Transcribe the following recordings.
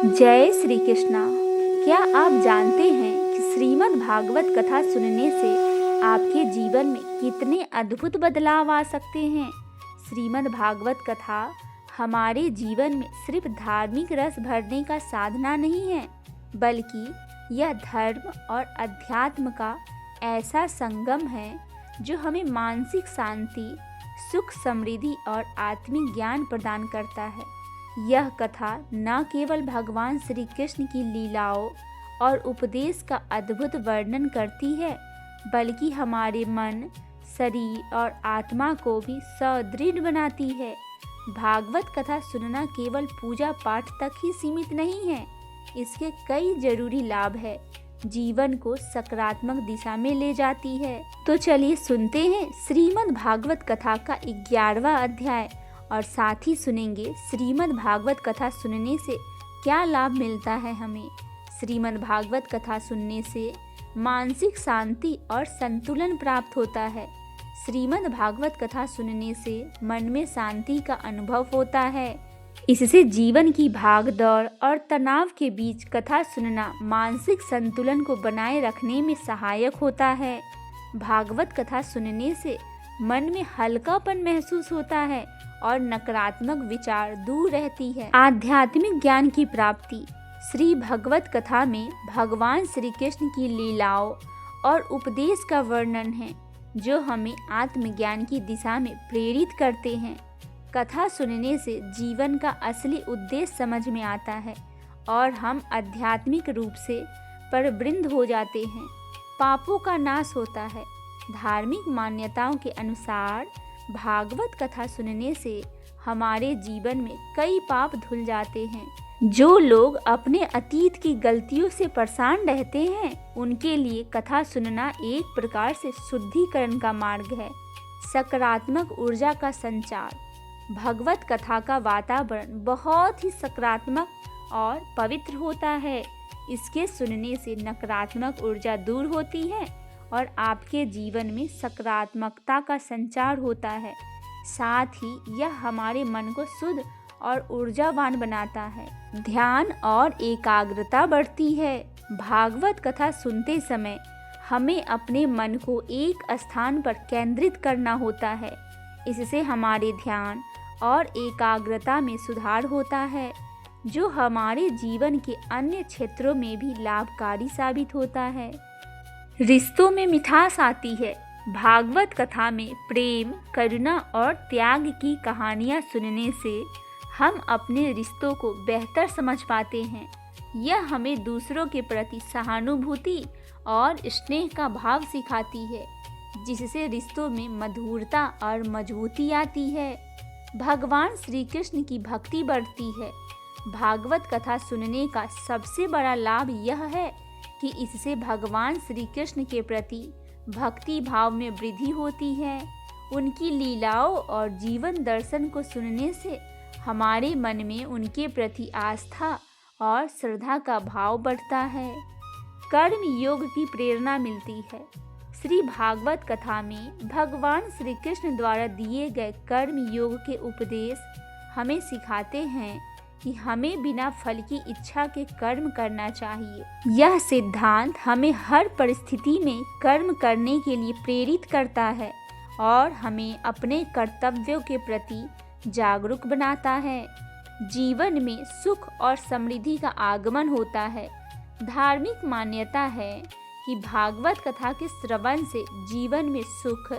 जय श्री कृष्णा। क्या आप जानते हैं कि श्रीमद् भागवत कथा सुनने से आपके जीवन में कितने अद्भुत बदलाव आ सकते हैं। श्रीमद् भागवत कथा हमारे जीवन में सिर्फ धार्मिक रस भरने का साधना नहीं है, बल्कि यह धर्म और अध्यात्म का ऐसा संगम है जो हमें मानसिक शांति, सुख, समृद्धि और आत्मिक ज्ञान प्रदान करता है। यह कथा न केवल भगवान श्री कृष्ण की लीलाओं और उपदेश का अद्भुत वर्णन करती है, बल्कि हमारे मन, शरीर और आत्मा को भी सुदृढ़ बनाती है। भागवत कथा सुनना केवल पूजा पाठ तक ही सीमित नहीं है, इसके कई जरूरी लाभ है, जीवन को सकारात्मक दिशा में ले जाती है। तो चलिए सुनते हैं श्रीमद् भागवत कथा का 11वां अध्याय और साथ ही सुनेंगे श्रीमद् भागवत कथा सुनने से क्या लाभ मिलता है हमें। श्रीमद् भागवत कथा सुनने से मानसिक शांति और संतुलन प्राप्त होता है। श्रीमद् भागवत कथा सुनने से मन में शांति का अनुभव होता है। इससे जीवन की भाग दौड़ और तनाव के बीच कथा सुनना मानसिक संतुलन को बनाए रखने में सहायक होता है। भागवत कथा सुनने से मन में हल्कापन महसूस होता है और नकारात्मक विचार दूर रहती है। आध्यात्मिक ज्ञान की प्राप्ति। श्री भगवत कथा में भगवान श्री कृष्ण की लीलाओं और उपदेश का वर्णन है, जो हमें आत्मज्ञान की दिशा में प्रेरित करते हैं। कथा सुनने से जीवन का असली उद्देश्य समझ में आता है और हम आध्यात्मिक रूप से परिवृद्ध हो जाते हैं। पापों का नाश होता है। धार्मिक मान्यताओं के अनुसार भागवत कथा सुनने से हमारे जीवन में कई पाप धुल जाते हैं। जो लोग अपने अतीत की गलतियों से परेशान रहते हैं, उनके लिए कथा सुनना एक प्रकार से शुद्धिकरण का मार्ग है। सकारात्मक ऊर्जा का संचार। भगवत कथा का वातावरण बहुत ही सकारात्मक और पवित्र होता है। इसके सुनने से नकारात्मक ऊर्जा दूर होती है और आपके जीवन में सकारात्मकता का संचार होता है। साथ ही यह हमारे मन को शुद्ध और ऊर्जावान बनाता है। ध्यान और एकाग्रता बढ़ती है। भागवत कथा सुनते समय हमें अपने मन को एक स्थान पर केंद्रित करना होता है। इससे हमारे ध्यान और एकाग्रता में सुधार होता है, जो हमारे जीवन के अन्य क्षेत्रों में भी लाभकारी साबित होता है। रिश्तों में मिठास आती है। भागवत कथा में प्रेम, करुणा और त्याग की कहानियाँ सुनने से हम अपने रिश्तों को बेहतर समझ पाते हैं। यह हमें दूसरों के प्रति सहानुभूति और स्नेह का भाव सिखाती है, जिससे रिश्तों में मधुरता और मजबूती आती है। भगवान श्री कृष्ण की भक्ति बढ़ती है। भागवत कथा सुनने का सबसे बड़ा लाभ यह है कि इससे भगवान श्री कृष्ण के प्रति भक्ति भाव में वृद्धि होती है। उनकी लीलाओं और जीवन दर्शन को सुनने से हमारे मन में उनके प्रति आस्था और श्रद्धा का भाव बढ़ता है। कर्म योग की प्रेरणा मिलती है। श्री भागवत कथा में भगवान श्री कृष्ण द्वारा दिए गए कर्म योग के उपदेश हमें सिखाते हैं कि हमें बिना फल की इच्छा के कर्म करना चाहिए। यह सिद्धांत हमें हर परिस्थिति में कर्म करने के लिए प्रेरित करता है और हमें अपने कर्तव्यों के प्रति जागरूक बनाता है। जीवन में सुख और समृद्धि का आगमन होता है। धार्मिक मान्यता है कि भागवत कथा के श्रवण से जीवन में सुख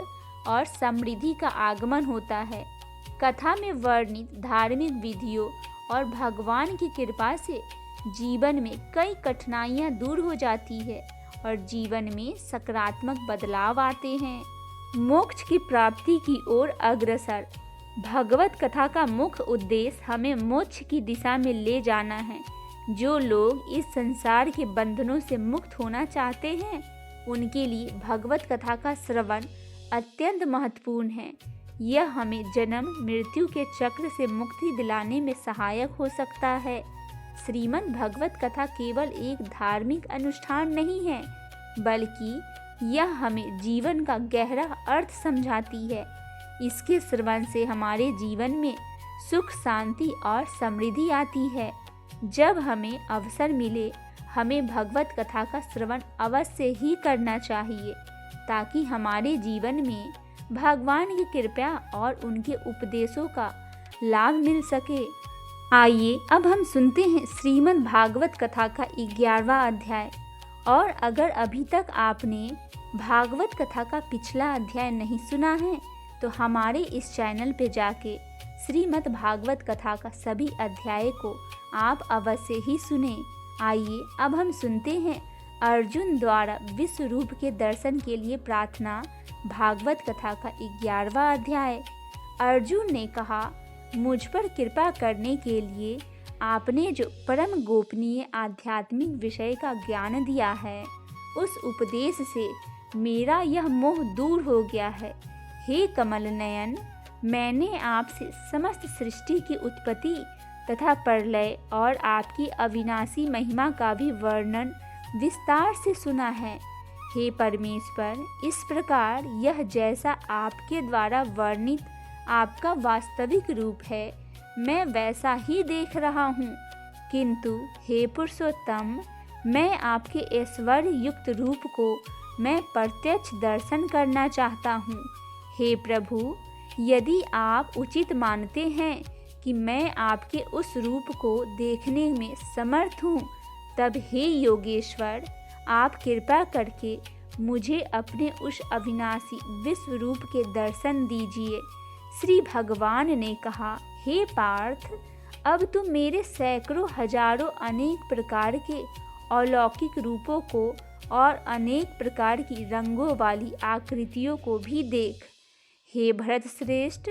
और समृद्धि का आगमन होता है। कथा में वर्णित धार्मिक विधियों और भगवान की कृपा से जीवन में कई कठिनाइयाँ दूर हो जाती है और जीवन में सकारात्मक बदलाव आते हैं। मोक्ष की प्राप्ति की ओर अग्रसर। भगवत कथा का मुख्य उद्देश्य हमें मोक्ष की दिशा में ले जाना है। जो लोग इस संसार के बंधनों से मुक्त होना चाहते हैं, उनके लिए भगवत कथा का श्रवण अत्यंत महत्वपूर्ण है। यह हमें जन्म मृत्यु के चक्र से मुक्ति दिलाने में सहायक हो सकता है। श्रीमद् भगवत कथा केवल एक धार्मिक अनुष्ठान नहीं है, बल्कि यह हमें जीवन का गहरा अर्थ समझाती है। इसके श्रवण से हमारे जीवन में सुख, शांति और समृद्धि आती है। जब हमें अवसर मिले हमें भगवत कथा का श्रवण अवश्य ही करना चाहिए, ताकि हमारे जीवन में भगवान की कृपा और उनके उपदेशों का लाभ मिल सके। आइए अब हम सुनते हैं श्रीमद् भागवत कथा का 11वां अध्याय। और अगर अभी तक आपने भागवत कथा का पिछला अध्याय नहीं सुना है तो हमारे इस चैनल पे जाके श्रीमद् भागवत कथा का सभी अध्याय को आप अवश्य ही सुने। आइए अब हम सुनते हैं अर्जुन द्वारा विश्व रूप के दर्शन के लिए प्रार्थना, भागवत कथा का 11वां अध्याय। अर्जुन ने कहा, मुझ पर कृपा करने के लिए आपने जो परम गोपनीय आध्यात्मिक विषय का ज्ञान दिया है, उस उपदेश से मेरा यह मोह दूर हो गया है। हे कमल नयन, मैंने आपसे समस्त सृष्टि की उत्पत्ति तथा प्रलय और आपकी अविनाशी महिमा का भी वर्णन विस्तार से सुना है। हे परमेश्वर, इस प्रकार यह जैसा आपके द्वारा वर्णित आपका वास्तविक रूप है, मैं वैसा ही देख रहा हूँ। किंतु हे पुरुषोत्तम, मैं आपके ऐश्वर्य युक्त रूप को मैं प्रत्यक्ष दर्शन करना चाहता हूँ। हे प्रभु, यदि आप उचित मानते हैं कि मैं आपके उस रूप को देखने में समर्थ हूँ, तब हे योगेश्वर, आप कृपा करके मुझे अपने उस अविनाशी विश्व रूप के दर्शन दीजिए। श्री भगवान ने कहा, हे पार्थ, अब तुम मेरे सैकड़ों हजारों अनेक प्रकार के अलौकिक रूपों को और अनेक प्रकार की रंगों वाली आकृतियों को भी देख। हे भरत श्रेष्ठ,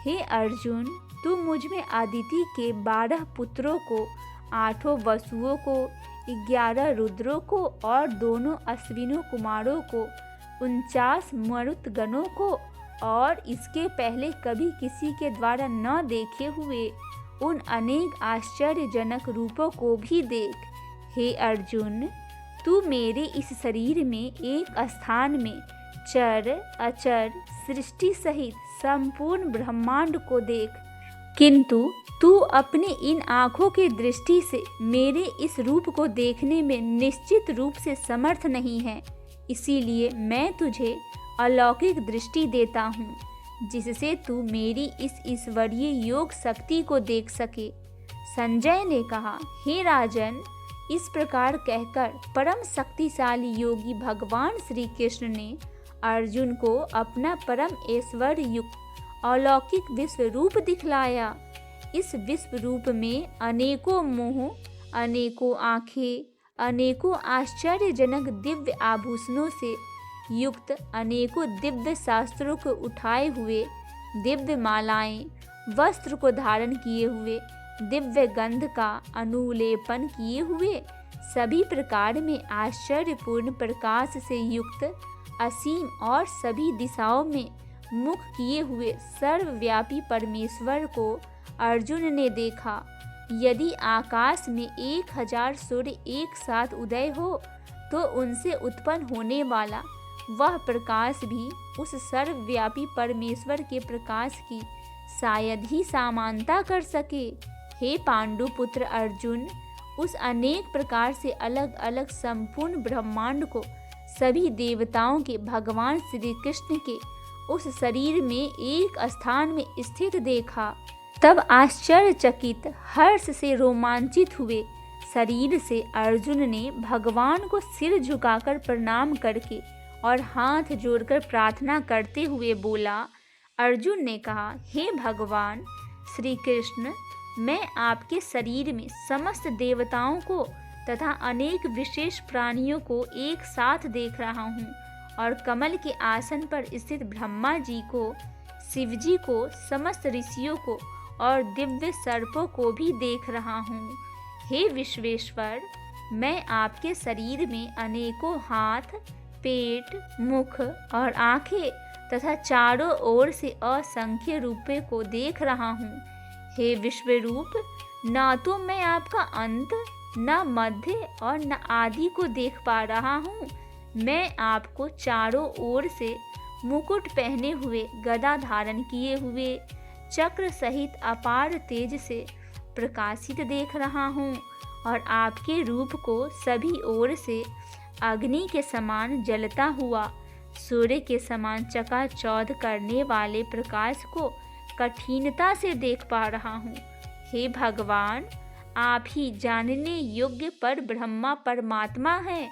हे अर्जुन, तू मुझ में अदिति के 12 पुत्रों को, 8 वसुओं को, 11 रुद्रों को और दोनों अश्विनों कुमारों को, 49 मरुतगणों को और इसके पहले कभी किसी के द्वारा न देखे हुए उन अनेक आश्चर्यजनक रूपों को भी देख। हे अर्जुन, तू मेरे इस शरीर में एक स्थान में चर अचर सृष्टि सहित संपूर्ण ब्रह्मांड को देख, किंतु तू अपनी इन आँखों की दृष्टि से मेरे इस रूप को देखने में निश्चित रूप से समर्थ नहीं है। इसीलिए मैं तुझे अलौकिक दृष्टि देता हूँ, जिससे तू मेरी इस ईश्वरीय योग शक्ति को देख सके। संजय ने कहा, हे राजन, इस प्रकार कहकर परम शक्तिशाली योगी भगवान श्री कृष्ण ने अर्जुन को अपना परम ऐश्वर्य युक्त अलौकिक विश्व रूप दिखलाया। इस विश्व रूप में अनेकों मुंह, अनेकों आँखें, अनेकों आश्चर्यजनक दिव्य आभूषणों से युक्त, अनेकों दिव्य शास्त्रों को उठाए हुए, दिव्य मालाएं, वस्त्र को धारण किए हुए, दिव्य गंध का अनुलेपन किए हुए, सभी प्रकार में आश्चर्यपूर्ण प्रकाश से युक्त, असीम और सभी दिशाओं में मुख किए हुए सर्वव्यापी परमेश्वर को अर्जुन ने देखा। यदि आकाश में 1000 सूर्य एक साथ उदय हो तो उनसे उत्पन्न होने वाला वह प्रकाश भी उस सर्वव्यापी परमेश्वर के प्रकाश की शायद ही समानता कर सके। हे पांडुपुत्र अर्जुन, उस अनेक प्रकार से अलग अलग संपूर्ण ब्रह्मांड को सभी देवताओं के भगवान श्री कृष्ण के उस शरीर में एक स्थान में स्थित देखा। तब आश्चर्यचकित, हर्ष से रोमांचित हुए शरीर से अर्जुन ने भगवान को सिर झुकाकर प्रणाम करके और हाथ जोड़कर प्रार्थना करते हुए बोला। अर्जुन ने कहा, हे भगवान श्री कृष्ण, मैं आपके शरीर में समस्त देवताओं को तथा अनेक विशेष प्राणियों को एक साथ देख रहा हूँ और कमल के आसन पर स्थित ब्रह्मा जी को, शिव जी को, समस्त ऋषियों को और दिव्य सर्पों को भी देख रहा हूँ। हे विश्वेश्वर, मैं आपके शरीर में अनेकों हाथ, पेट, मुख और आँखें तथा चारों ओर से असंख्य रूपों को देख रहा हूँ। हे विश्वरूप, ना तो मैं आपका अंत, न मध्य और न आदि को देख पा रहा हूँ। मैं आपको चारों ओर से मुकुट पहने हुए, गदा धारण किए हुए, चक्र सहित अपार तेज से प्रकाशित देख रहा हूँ और आपके रूप को सभी ओर से अग्नि के समान जलता हुआ, सूर्य के समान चकाचौंध करने वाले प्रकाश को कठिनता से देख पा रहा हूँ। हे भगवान, आप ही जानने योग्य पर ब्रह्मा परमात्मा हैं।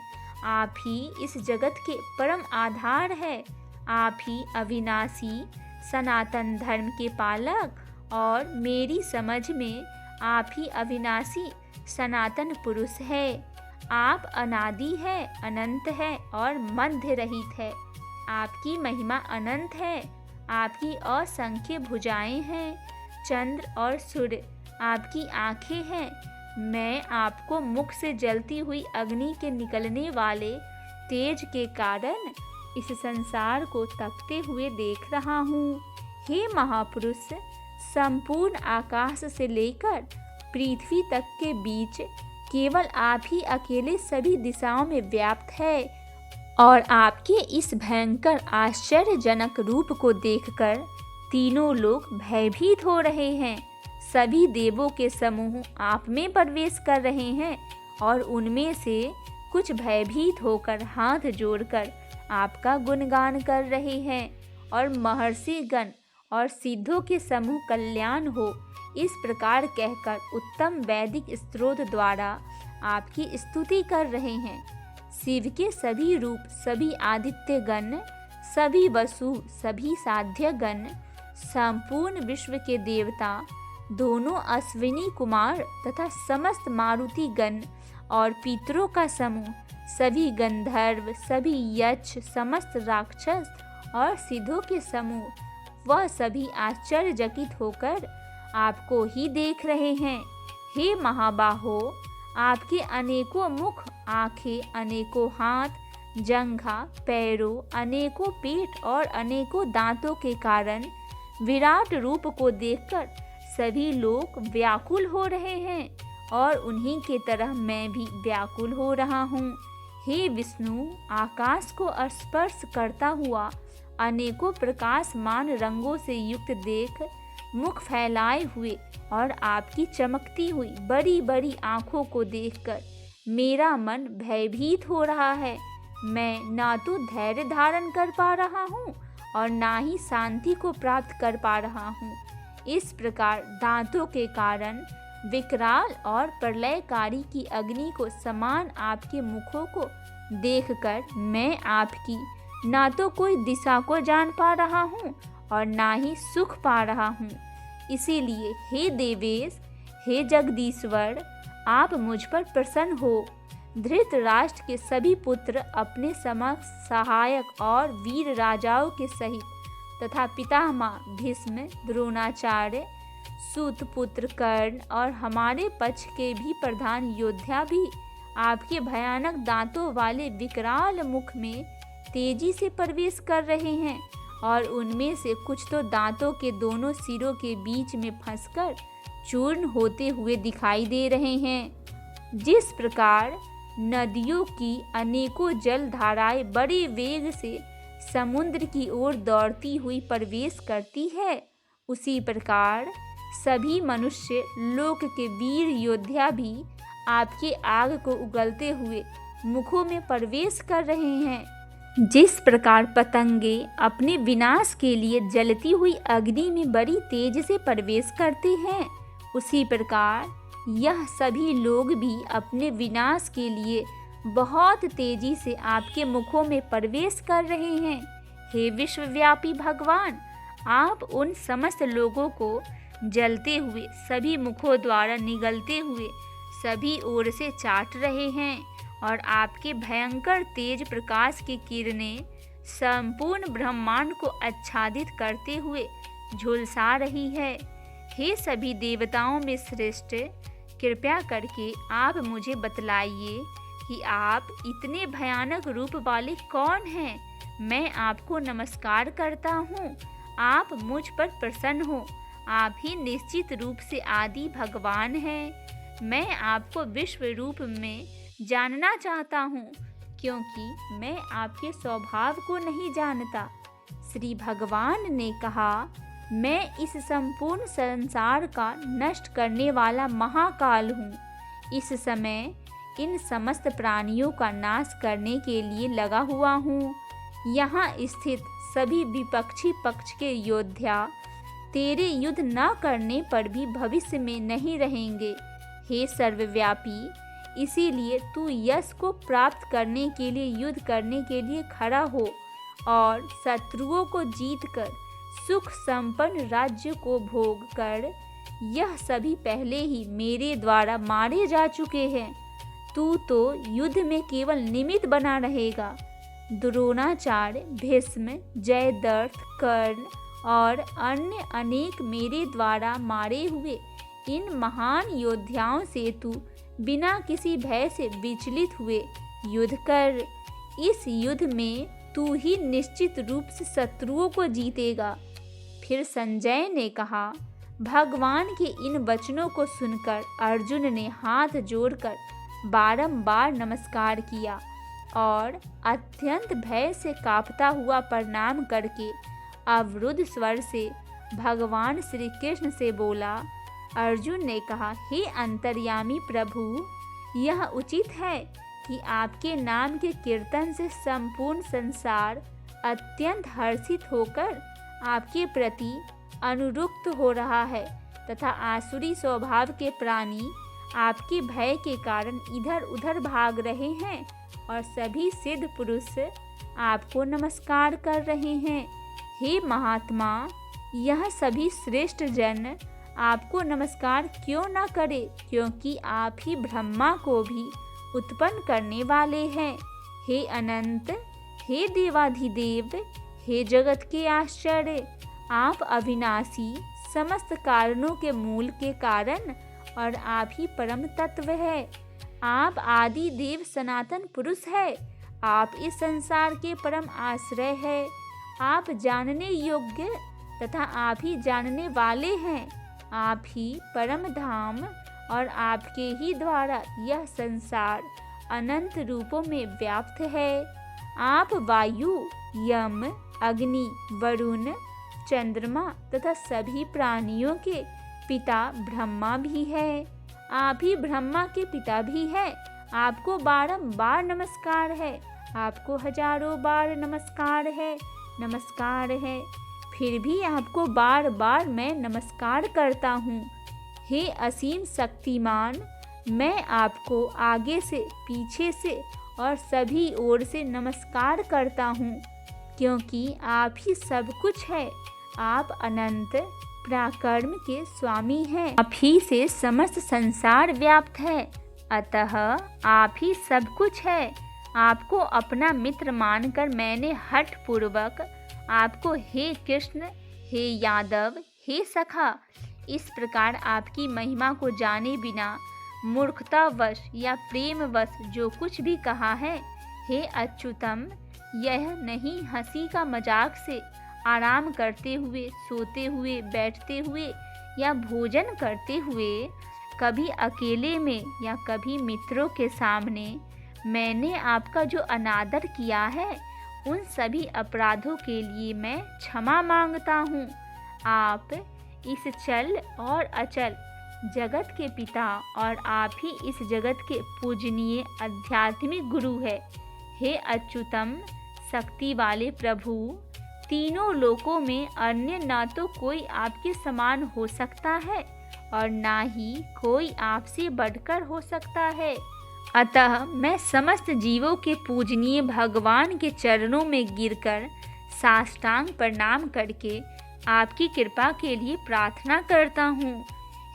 आप ही इस जगत के परम आधार है। आप ही अविनाशी सनातन धर्म के पालक और मेरी समझ में आप ही अविनाशी सनातन पुरुष है। आप अनादि है, अनंत है और मध्य रहित है। आपकी महिमा अनंत है। आपकी असंख्य भुजाएं हैं। चंद्र और सूर्य आपकी आंखें हैं। मैं आपको मुख से जलती हुई अग्नि के निकलने वाले तेज के कारण इस संसार को तपते हुए देख रहा हूँ। हे महापुरुष, संपूर्ण आकाश से लेकर पृथ्वी तक के बीच केवल आप ही अकेले सभी दिशाओं में व्याप्त है और आपके इस भयंकर आश्चर्यजनक रूप को देखकर तीनों लोग भयभीत हो रहे हैं। सभी देवों के समूह आप में प्रवेश कर रहे हैं और उनमें से कुछ भयभीत होकर हाथ जोड़कर आपका गुणगान कर रहे हैं और महर्षि गण और सिद्धों के समूह कल्याण हो इस प्रकार कहकर उत्तम वैदिक स्त्रोत द्वारा आपकी स्तुति कर रहे हैं। शिव के सभी रूप, सभी आदित्य गण, सभी वसु, सभी साध्य गण, संपूर्ण विश्व के देवता, दोनों अश्विनी कुमार तथा समस्त मारुति गण और पितरों का समूह, सभी गंधर्व, सभी यक्ष, समस्त राक्षस और सिद्धों के समूह, वह सभी आश्चर्यचकित होकर आपको ही देख रहे हैं। हे महाबाहो, आपके अनेकों मुख, आंखें, अनेकों हाथ, जंघा, पैरों, अनेकों पेट और अनेकों दांतों के कारण विराट रूप को देखकर सभी लोग व्याकुल हो रहे हैं और उन्हीं के तरह मैं भी व्याकुल हो रहा हूँ। हे विष्णु, आकाश को स्पर्श करता हुआ अनेकों प्रकाशमान रंगों से युक्त देख मुख फैलाए हुए और आपकी चमकती हुई बड़ी बड़ी आँखों को देखकर मेरा मन भयभीत हो रहा है। मैं ना तो धैर्य धारण कर पा रहा हूँ और ना ही शांति को प्राप्त कर पा रहा हूँ। इस प्रकार दांतों के कारण विकराल और प्रलयकारी की अग्नि को समान आपके मुखों को देखकर मैं आपकी ना तो कोई दिशा को जान पा रहा हूँ और ना ही सुख पा रहा हूँ। इसीलिए हे देवेश, हे जगदीश्वर, आप मुझ पर प्रसन्न हो। धृतराष्ट्र के सभी पुत्र अपने समक्ष सहायक और वीर राजाओं के सहित तथा पितामह भीष्म, द्रोणाचार्य, सूतपुत्र कर्ण और हमारे पक्ष के भी प्रधान योद्धा भी आपके भयानक दांतों वाले विकराल मुख में तेजी से प्रवेश कर रहे हैं और उनमें से कुछ तो दांतों के दोनों सिरों के बीच में फंसकर चूर्ण होते हुए दिखाई दे रहे हैं। जिस प्रकार नदियों की अनेकों जल धाराएं बड़े वेग से समुद्र की ओर दौड़ती हुई प्रवेश करती है, उसी प्रकार सभी मनुष्य लोक के वीर योद्धा भी आपके आग को उगलते हुए मुखों में प्रवेश कर रहे हैं। जिस प्रकार पतंगे अपने विनाश के लिए जलती हुई अग्नि में बड़ी तेज से प्रवेश करते हैं, उसी प्रकार यह सभी लोग भी अपने विनाश के लिए बहुत तेजी से आपके मुखों में प्रवेश कर रहे हैं। हे विश्वव्यापी भगवान, आप उन समस्त लोगों को जलते हुए सभी मुखों द्वारा निगलते हुए सभी ओर से चाट रहे हैं और आपके भयंकर तेज प्रकाश की किरणें संपूर्ण ब्रह्मांड को आच्छादित करते हुए झुलसा रही है। हे सभी देवताओं में श्रेष्ठ, कृपया करके आप मुझे बतलाइए कि आप इतने भयानक रूप वाले कौन हैं। मैं आपको नमस्कार करता हूँ, आप मुझ पर प्रसन्न हो। आप ही निश्चित रूप से आदि भगवान हैं। मैं आपको विश्व रूप में जानना चाहता हूँ, क्योंकि मैं आपके स्वभाव को नहीं जानता। श्री भगवान ने कहा, मैं इस संपूर्ण संसार का नष्ट करने वाला महाकाल हूँ। इस समय इन समस्त प्राणियों का नाश करने के लिए लगा हुआ हूँ। यहाँ स्थित सभी विपक्षी पक्ष के योद्धा तेरे युद्ध न करने पर भी भविष्य में नहीं रहेंगे। हे सर्वव्यापी, इसीलिए तू यश को प्राप्त करने के लिए युद्ध करने के लिए खड़ा हो और शत्रुओं को जीतकर सुख संपन्न राज्य को भोग कर। यह सभी पहले ही मेरे द्वारा मारे जा चुके हैं। तू तो युद्ध में केवल निमित्त बना रहेगा। द्रोणाचार्य, भीष्म, जयद्रथ, कर्ण और अन्य अनेक मेरे द्वारा मारे हुए इन महान योद्धाओं से तू बिना किसी भय से विचलित हुए युद्ध कर। इस युद्ध में तू ही निश्चित रूप से शत्रुओं को जीतेगा। फिर संजय ने कहा। भगवान के इन वचनों को सुनकर अर्जुन ने हाथ जोड़कर बारंबार नमस्कार किया और अत्यंत भय से कांपता हुआ प्रणाम करके अवरुद्ध स्वर से भगवान श्री कृष्ण से बोला। अर्जुन ने कहा, हे अंतर्यामी प्रभु, यह उचित है कि आपके नाम के कीर्तन से संपूर्ण संसार अत्यंत हर्षित होकर आपके प्रति अनुरुक्त हो रहा है तथा आसुरी स्वभाव के प्राणी आपके भय के कारण इधर उधर भाग रहे हैं और सभी सिद्ध पुरुष आपको नमस्कार कर रहे हैं। हे महात्मा, यह सभी श्रेष्ठ जन आपको नमस्कार क्यों न करे, क्योंकि आप ही ब्रह्मा को भी उत्पन्न करने वाले हैं। हे अनंत, हे देवाधिदेव, हे जगत के आश्चर्य, आप अविनाशी, समस्त कारणों के मूल के कारण और आप ही परम तत्व है। आप आदि देव सनातन पुरुष है। आप इस संसार के परम आश्रय है। आप जानने योग्य तथा आप ही जानने वाले हैं। आप ही परम धाम और आपके ही द्वारा यह संसार अनंत रूपों में व्याप्त है। आप वायु, यम, अग्नि, वरुण, चंद्रमा तथा सभी प्राणियों के पिता ब्रह्मा भी है। आप ही ब्रह्मा के पिता भी है। आपको बारंबार नमस्कार है। आपको हजारों बार नमस्कार है। फिर भी आपको बार बार मैं नमस्कार करता हूँ। हे असीम शक्तिमान, मैं आपको आगे से, पीछे से और सभी ओर से नमस्कार करता हूँ, क्योंकि आप ही सब कुछ है। आप अनंत पराक्रम के स्वामी हैं। आप ही से समस्त संसार व्याप्त है, अतः आप ही सब कुछ है। आपको अपना मित्र मानकर मैंने हठ पूर्वक आपको हे कृष्ण, हे यादव, हे सखा, इस प्रकार आपकी महिमा को जाने बिना मूर्खतावश या प्रेमवश जो कुछ भी कहा है। हे अच्युतम, यह नहीं हंसी का मजाक से, आराम करते हुए, सोते हुए, बैठते हुए या भोजन करते हुए, कभी अकेले में या कभी मित्रों के सामने मैंने आपका जो अनादर किया है, उन सभी अपराधों के लिए मैं क्षमा मांगता हूँ। आप इस चल और अचल जगत के पिता और आप ही इस जगत के पूजनीय आध्यात्मिक गुरु है। हे अच्युतम, शक्ति वाले प्रभु, तीनों लोकों में अन्य ना तो कोई आपके समान हो सकता है और ना ही कोई आपसे बढ़कर हो सकता है। अतः मैं समस्त जीवों के पूजनीय भगवान के चरणों में गिरकर साष्टांग प्रणाम करके आपकी कृपा के लिए प्रार्थना करता हूँ।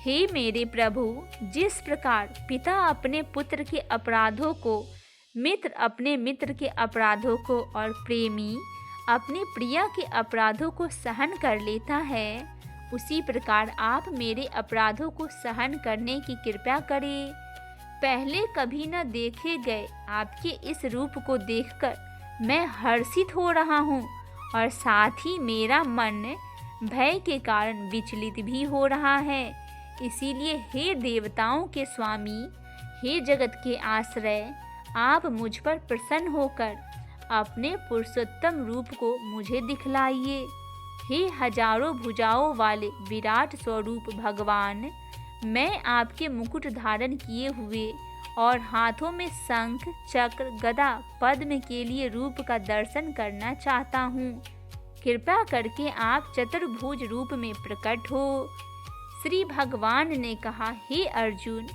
हे मेरे प्रभु, जिस प्रकार पिता अपने पुत्र के अपराधों को, मित्र अपने मित्र के अपराधों को और प्रेमी अपने प्रिया के अपराधों को सहन कर लेता है, उसी प्रकार आप मेरे अपराधों को सहन करने की कृपा करें। पहले कभी न देखे गए आपके इस रूप को देखकर मैं हर्षित हो रहा हूँ और साथ ही मेरा मन भय के कारण विचलित भी हो रहा है। इसीलिए हे देवताओं के स्वामी, हे जगत के आश्रय, आप मुझ पर प्रसन्न होकर अपने पुरुषोत्तम रूप को मुझे दिखलाइए। हे हजारों भुजाओं वाले विराट स्वरूप भगवान, मैं आपके मुकुट धारण किए हुए और हाथों में शंख, चक्र, गदा, पद्म के लिए रूप का दर्शन करना चाहता हूँ। कृपा करके आप चतुर्भुज रूप में प्रकट हो। श्री भगवान ने कहा, हे अर्जुन,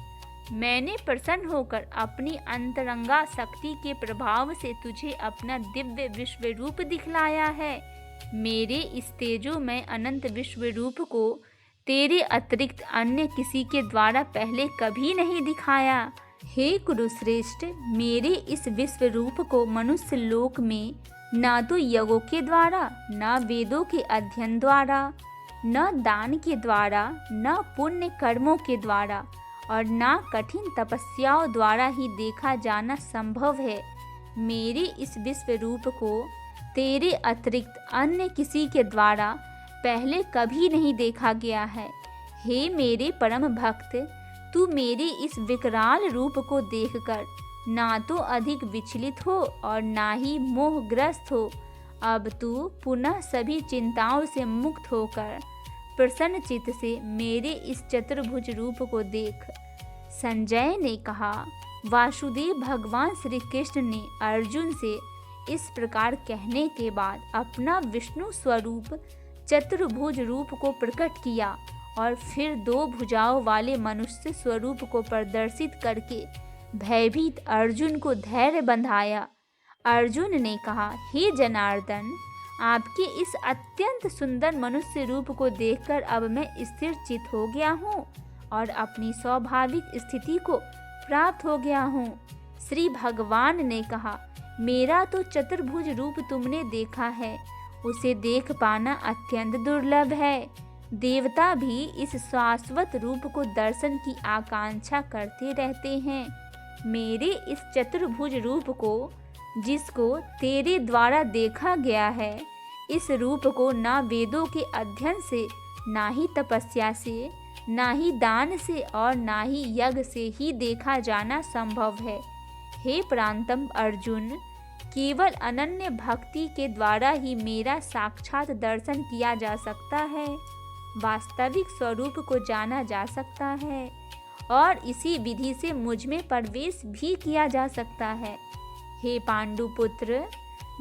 मैंने प्रसन्न होकर अपनी अंतरंगा शक्ति के प्रभाव से तुझे अपना दिव्य विश्व रूप दिखलाया है। मेरे इस तेजोमय अनंत विश्व रूप को तेरे अतिरिक्त अन्य किसी के द्वारा पहले कभी नहीं दिखाया। हे कुरुश्रेष्ठ, मेरे इस विश्व रूप को मनुष्य लोक में न तो यज्ञों के द्वारा, न वेदों के अध्ययन द्वारा, न दान के द्वारा, न पुण्य कर्मों के द्वारा और न कठिन तपस्याओं द्वारा ही देखा जाना संभव है। मेरे इस विश्व रूप को तेरे अतिरिक्त अन्य किसी के द्वारा पहले कभी नहीं देखा गया है। हे मेरे परम भक्त, तू मेरे इस विकराल रूप को देखकर ना तो अधिक विचलित हो और ना ही मोहग्रस्त हो। अब तू पुनः सभी चिंताओं से मुक्त होकर प्रसन्न चित्त से मेरे इस चतुर्भुज रूप को देख। संजय ने कहा, वासुदेव भगवान श्री कृष्ण ने अर्जुन से इस प्रकार कहने के बाद अपना विष्णु स्वरूप चतुर्भुज रूप को प्रकट किया और फिर 2 भुजाओं वाले मनुष्य स्वरूप को प्रदर्शित करके भयभीत अर्जुन को धैर्य बंधाया। अर्जुन ने कहा, हे जनार्दन, आपके इस अत्यंत सुंदर मनुष्य रूप को देखकर अब मैं स्थिर चित हो गया हूँ और अपनी स्वाभाविक स्थिति को प्राप्त हो गया हूँ। श्री भगवान ने कहा, मेरा तो चतुर्भुज रूप तुमने देखा है, उसे देख पाना अत्यंत दुर्लभ है। देवता भी इस शाश्वत रूप को दर्शन की आकांक्षा करते रहते हैं। मेरे इस चतुर्भुज रूप को, जिसको तेरे द्वारा देखा गया है, इस रूप को ना वेदों के अध्ययन से, ना ही तपस्या से, ना ही दान से और ना ही यज्ञ से ही देखा जाना संभव है। हे प्रांतम अर्जुन, केवल अनन्य भक्ति के द्वारा ही मेरा साक्षात दर्शन किया जा सकता है, वास्तविक स्वरूप को जाना जा सकता है और इसी विधि से मुझ में प्रवेश भी किया जा सकता है। हे पांडुपुत्र,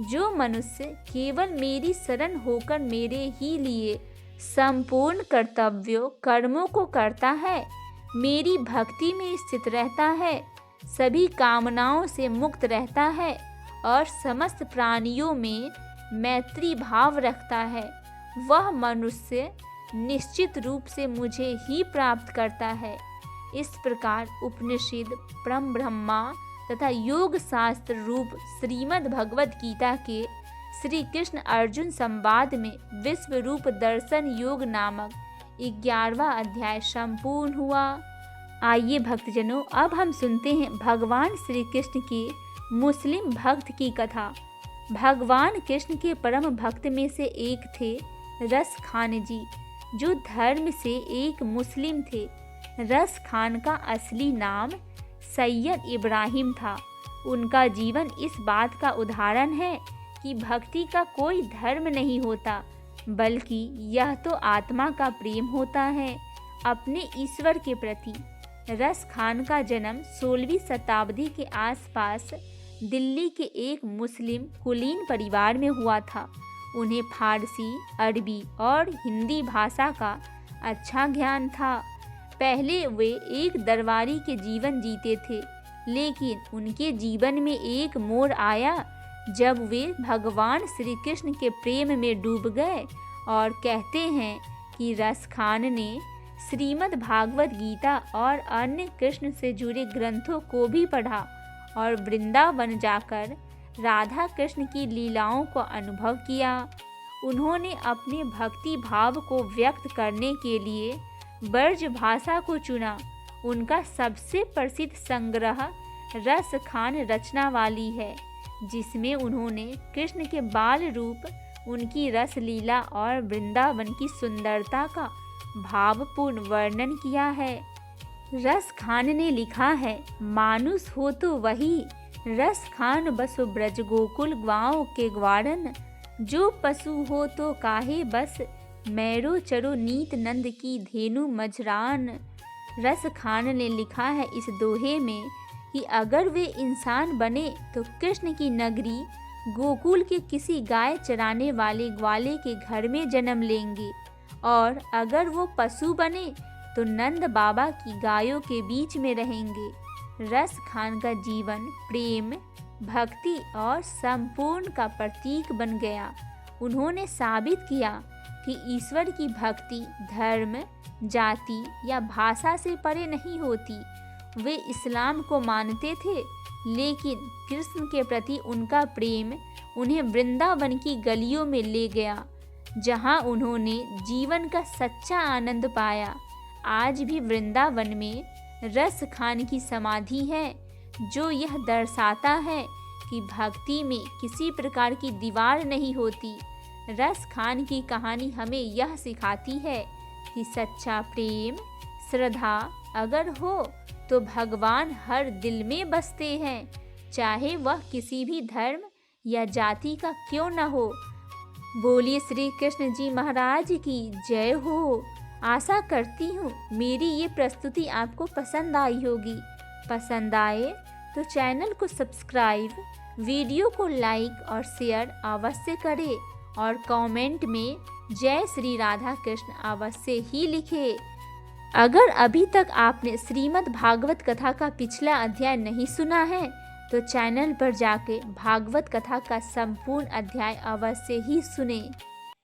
जो मनुष्य केवल मेरी शरण होकर मेरे ही लिए संपूर्ण कर्तव्यों कर्मों को करता है, मेरी भक्ति में स्थित रहता है, सभी कामनाओं से मुक्त रहता है और समस्त प्राणियों में मैत्री भाव रखता है, वह मनुष्य निश्चित रूप से मुझे ही प्राप्त करता है। इस प्रकार उपनिषद, परम ब्रह्मा तथा योग शास्त्र रूप श्रीमद् भगवद गीता के श्री कृष्ण अर्जुन संवाद में विश्व रूप दर्शन योग नामक 11वां अध्याय संपूर्ण हुआ। आइए भक्तजनों, अब हम सुनते हैं भगवान श्री कृष्ण के मुस्लिम भक्त की कथा। भगवान कृष्ण के परम भक्त में से एक थे रस खान जी, जो धर्म से एक मुस्लिम थे। रस खान का असली नाम सैयद इब्राहिम था। उनका जीवन इस बात का उदाहरण है कि भक्ति का कोई धर्म नहीं होता, बल्कि यह तो आत्मा का प्रेम होता है अपने ईश्वर के प्रति। रस खान का जन्म 16वीं शताब्दी के आसपास दिल्ली के एक मुस्लिम कुलीन परिवार में हुआ था। उन्हें फारसी, अरबी और हिंदी भाषा का अच्छा ज्ञान था। पहले वे एक दरबारी के जीवन जीते थे, लेकिन उनके जीवन में एक मोड़ आया जब वे भगवान श्री कृष्ण के प्रेम में डूब गए। और कहते हैं कि रस खान ने श्रीमद् भागवत गीता और अन्य कृष्ण से जुड़े ग्रंथों को भी पढ़ा और वृंदावन जाकर राधा कृष्ण की लीलाओं को अनुभव किया। उन्होंने अपने भक्ति भाव को व्यक्त करने के लिए ब्रज भाषा को चुना। उनका सबसे प्रसिद्ध संग्रह रस खान रचनावाली है, जिसमें उन्होंने कृष्ण के बाल रूप, उनकी रस लीला और वृंदावन की सुंदरता का भावपूर्ण वर्णन किया है। रस खान ने लिखा है, मानुष हो तो वही रस खान बसो ब्रज गोकुल ग्वाओं के ग्वारन, जो पशु हो तो काहे बस, मैरो चरो नीत नंद की धेनु मझरान। रस खान ने लिखा है इस दोहे में कि अगर वे इंसान बने तो कृष्ण की नगरी गोकुल के किसी गाय चराने वाले ग्वाले के घर में जन्म लेंगे, और अगर वो पशु बने तो नंद बाबा की गायों के बीच में रहेंगे। रस खान का जीवन प्रेम, भक्ति और संपूर्ण का प्रतीक बन गया। उन्होंने साबित किया कि ईश्वर की भक्ति धर्म, जाति या भाषा से परे नहीं होती। वे इस्लाम को मानते थे, लेकिन कृष्ण के प्रति उनका प्रेम उन्हें वृंदावन की गलियों में ले गया, जहां उन्होंने जीवन का सच्चा आनंद पाया। आज भी वृंदावन में रस खान की समाधि है, जो यह दर्शाता है कि भक्ति में किसी प्रकार की दीवार नहीं होती। रस खान की कहानी हमें यह सिखाती है कि सच्चा प्रेम, श्रद्धा अगर हो तो भगवान हर दिल में बसते हैं, चाहे वह किसी भी धर्म या जाति का क्यों न हो। बोलिए श्री कृष्ण जी महाराज की जय हो। आशा करती हूँ मेरी ये प्रस्तुति आपको पसंद आई होगी। पसंद आए तो चैनल को सब्सक्राइब, वीडियो को लाइक और शेयर अवश्य करें, और कमेंट में जय श्री राधा कृष्ण अवश्य ही लिखें। अगर अभी तक आपने श्रीमद् भागवत कथा का पिछला अध्याय नहीं सुना है तो चैनल पर जाके भागवत कथा का संपूर्ण अध्याय अवश्य ही सुनें।